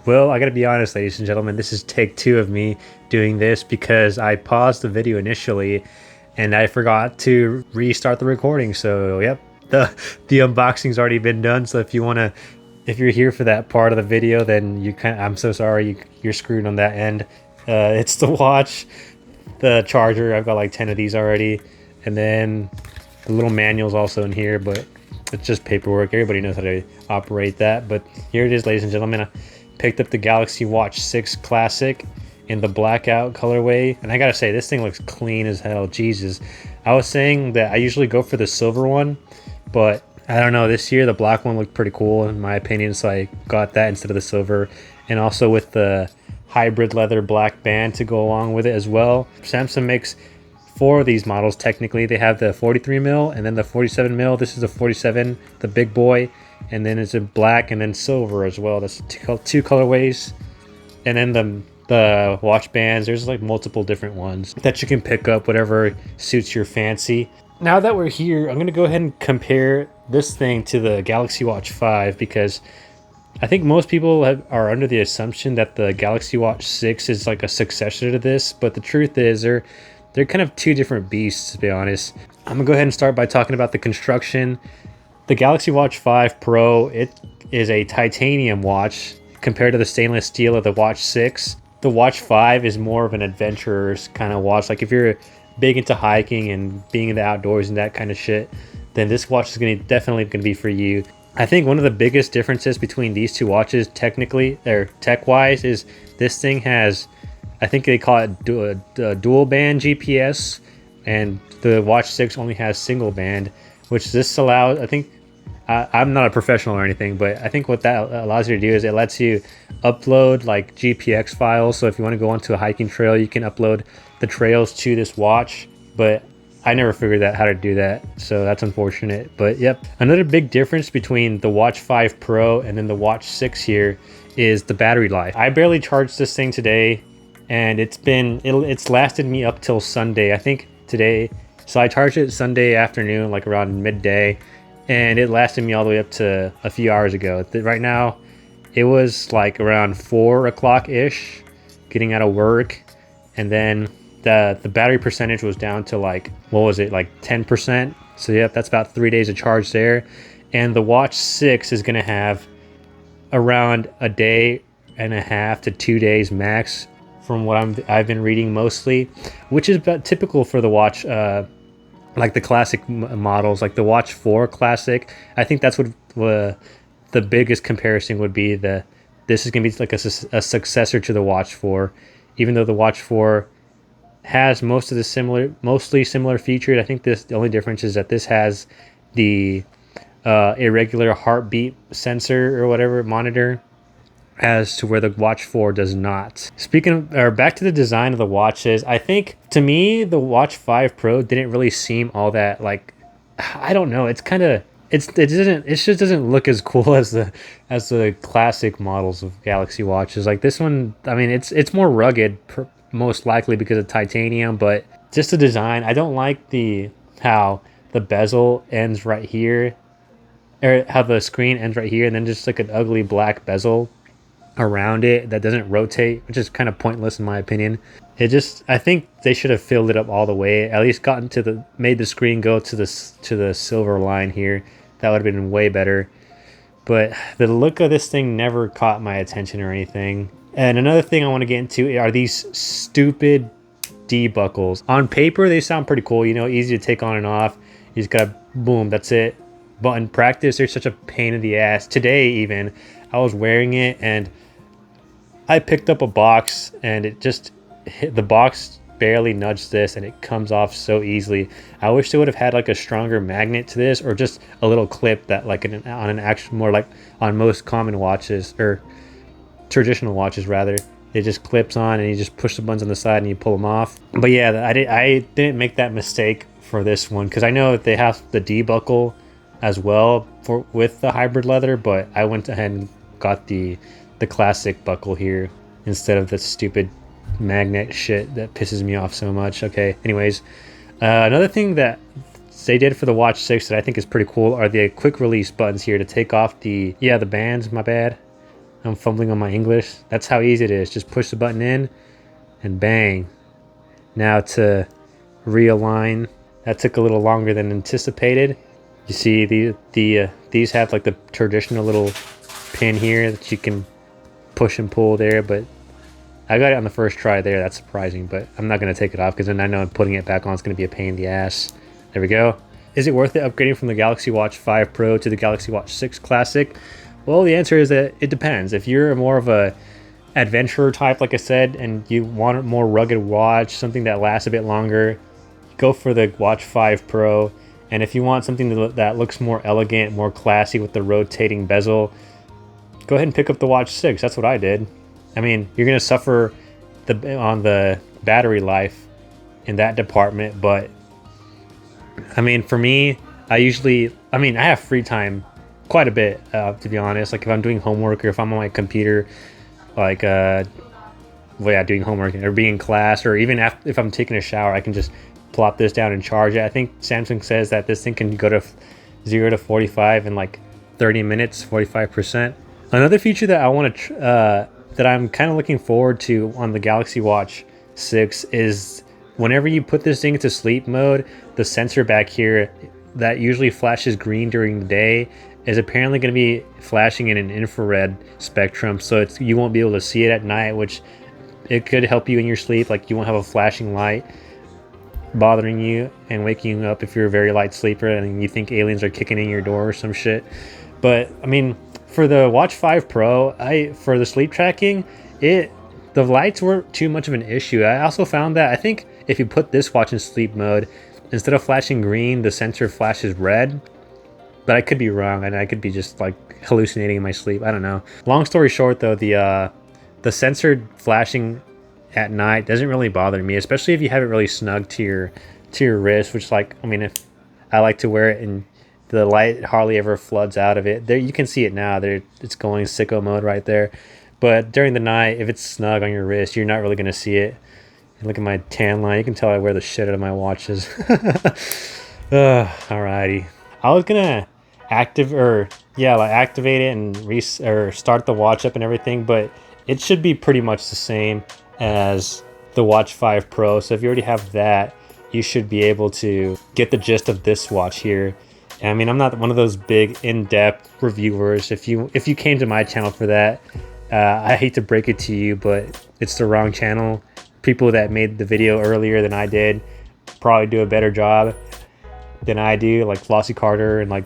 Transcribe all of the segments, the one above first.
Well, I gotta be honest, ladies and gentlemen, this is take two of me doing this because I paused the video initially and I forgot to restart the recording. So, yep, the unboxing's already been done. So if you're here for that part of the video, then I'm so sorry, you're screwed on that end. It's the watch, the charger. I've got like 10 of these already, and then the little manual's also in here, but it's just paperwork. Everybody knows how to operate that. But here it is, ladies and gentlemen. I picked up the Galaxy Watch 6 Classic in the blackout colorway, and I gotta say, this thing looks clean as hell. Jesus, I was saying that I usually go for the silver one, but I don't know, this year the black one looked pretty cool in my opinion, so I got that instead of the silver. And also with the hybrid leather black band to go along with it as well. Samsung makes four of these models. Technically they have the 43 mil and then the 47 mil. This is the 47, the big boy, and then it's a black and then silver as well. That's two colorways. And then the watch bands, there's like multiple different ones that you can pick up, whatever suits your fancy. Now that we're here, I'm gonna go ahead and compare this thing to the Galaxy Watch 5 because I think most people are under the assumption that the Galaxy Watch 6 is like a successor to this, but the truth is they're kind of two different beasts, to be honest. I'm gonna go ahead and start by talking about the construction. The Galaxy Watch 5 Pro, it is a titanium watch compared to the stainless steel of the Watch 6. The Watch 5 is more of an adventurer's kind of watch. Like if you're big into hiking and being in the outdoors and that kind of shit, then this watch is definitely gonna be for you. I think one of the biggest differences between these two watches, technically or tech-wise, is this thing has, I think they call it dual band GPS, and the Watch 6 only has single band, which this allows, I think, I'm not a professional or anything, but I think what that allows you to do is it lets you upload like GPX files. So if you want to go onto a hiking trail, you can upload the trails to this watch, but I never figured out how to do that, so that's unfortunate. But yep, another big difference between the Watch 5 Pro and then the Watch 6 here is the battery life. I barely charged this thing today, and it's lasted me up till Sunday, I think today. So I charged it Sunday afternoon, like around midday, and it lasted me all the way up to a few hours ago. Right now, it was like around 4 o'clock ish, getting out of work, and then the battery percentage was down to like, what was it, like 10%. So yep, that's about 3 days of charge there. And the Watch 6 is gonna have around a day and a half to 2 days max, from what I've been reading mostly, which is about typical for the watch, like the classic models, like the Watch 4 Classic. I think that's what the biggest comparison would be. This is gonna be like a successor to the Watch 4, even though the Watch 4 has mostly similar features. I think the only difference is that this has the irregular heartbeat sensor or whatever monitor, as to where the Watch 4 does not. Back to the design of the watches, I think to me the Watch 5 Pro didn't really seem all that, like, I don't know, it just doesn't look as cool as the classic models of Galaxy watches. Like this one, I mean, it's more rugged, most likely because of titanium, but just the design, I don't like how the bezel ends right here, or how the screen ends right here, and then just like an ugly black bezel around it that doesn't rotate, which is kind of pointless in my opinion. I think they should have filled it up all the way, at least made the screen go to the silver line here. That would have been way better. But the look of this thing never caught my attention or anything. And another thing I want to get into are these stupid D buckles. On paper, they sound pretty cool, easy to take on and off. You just gotta, boom, that's it. But in practice, they're such a pain in the ass. Today, even, I was wearing it and I picked up a box and it just hit, the box barely nudged this and it comes off so easily. I wish they would have had like a stronger magnet to this, or just a little clip that like on an actual, more like on most common watches, or traditional watches rather, it just clips on and you just push the buttons on the side and you pull them off. But yeah, I didn't make that mistake for this one because I know that they have the D buckle as well with the hybrid leather, but I went ahead and got the classic buckle here instead of the stupid magnet shit that pisses me off so much. Okay, anyways, another thing that they did for the Watch 6 that I think is pretty cool are the quick release buttons here to take off the bands, my bad. I'm fumbling on my English. That's how easy it is. Just push the button in and bang. Now to realign, that took a little longer than anticipated. You see these have like the traditional little pin here that you can push and pull there, but I got it on the first try there. That's surprising, but I'm not going to take it off because then I know putting it back on is going to be a pain in the ass. There we go. Is it worth it upgrading from the Galaxy Watch 5 Pro to the Galaxy Watch 6 Classic? Well, the answer is that it depends. If you're more of a adventurer type, like I said, and you want a more rugged watch, something that lasts a bit longer, go for the Watch 5 Pro. And if you want something that looks more elegant, more classy with the rotating bezel, go ahead and pick up the Watch 6. That's what I did. I mean, you're going to suffer on the battery life in that department, but I mean, for me, I have free time quite a bit, to be honest. Like if I'm doing homework or if I'm on my computer, like, doing homework or being in class, or even if I'm taking a shower, I can just plop this down and charge it. I think Samsung says that this thing can go to 0 to 45 in like 30 minutes, 45%. Another feature that I want to, that I'm kind of looking forward to on the Galaxy Watch 6 is whenever you put this thing into sleep mode, the sensor back here that usually flashes green during the day is apparently going to be flashing in an infrared spectrum, so you won't be able to see it at night, which it could help you in your sleep. Like you won't have a flashing light bothering you and waking you up if you're a very light sleeper and you think aliens are kicking in your door or some shit. But I mean, for the Watch 5 Pro, for the sleep tracking, the lights weren't too much of an issue. I also found that I think if you put this watch in sleep mode, instead of flashing green, the sensor flashes red. But I could be wrong, and I could be just like hallucinating in my sleep. I don't know. Long story short, though, the sensor flashing at night doesn't really bother me, especially if you have it really snug to your wrist. Which, like, I mean, if I like to wear it and the light hardly ever floods out of it. There, you can see it now. There, it's going sicko mode right there. But during the night, if it's snug on your wrist, you're not really gonna see it. And look at my tan line. You can tell I wear the shit out of my watches. Alrighty. I was gonna activate it and start the watch up and everything, but it should be pretty much the same as the Watch 5 Pro. So if you already have that, you should be able to get the gist of this watch here. I mean, I'm not one of those big in-depth reviewers. If you came to my channel for that, I hate to break it to you, but it's the wrong channel. People that made the video earlier than I did probably do a better job than I do, like Flossie Carter and like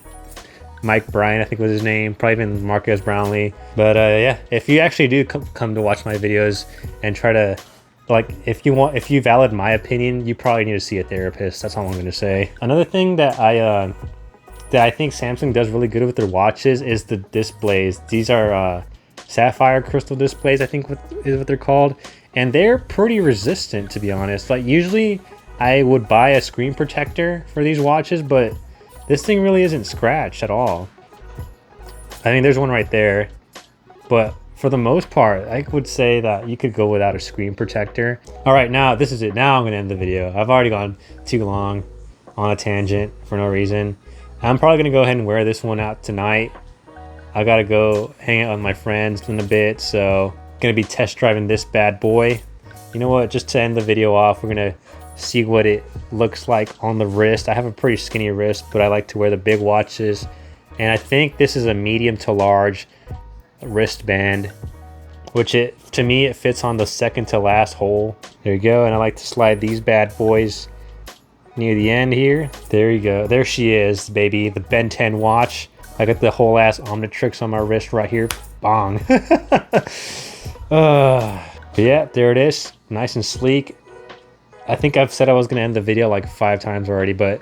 Mike Bryan, I think was his name, probably even Marquez Brownlee. But yeah, if you actually do come to watch my videos and try to, like, if you valid my opinion, you probably need to see a therapist. That's all I'm going to say. Another thing that I think Samsung does really good with their watches is the displays. These are sapphire crystal displays, I think is what they're called, and they're pretty resistant, to be honest. Like usually I would buy a screen protector for these watches, but this thing really isn't scratched at all. I mean, there's one right there, but for the most part, I would say that you could go without a screen protector. All right, now this is it. Now I'm gonna end the video. I've already gone too long on a tangent for no reason. I'm probably gonna go ahead and wear this one out tonight. I gotta go hang out with my friends in a bit, so gonna be test driving this bad boy. You know what, just to end the video off, we're gonna see what it looks like on the wrist. I have a pretty skinny wrist, but I like to wear the big watches, and I think this is a medium to large wristband, which to me it fits on the second to last hole. There you go. And I like to slide these bad boys near the end here. There you go. There she is, baby, the Ben 10 watch. I got the whole ass Omnitrix on my wrist right here. Bong. But yeah, there it is, nice and sleek. I think I've said I was gonna end the video like 5 times already, but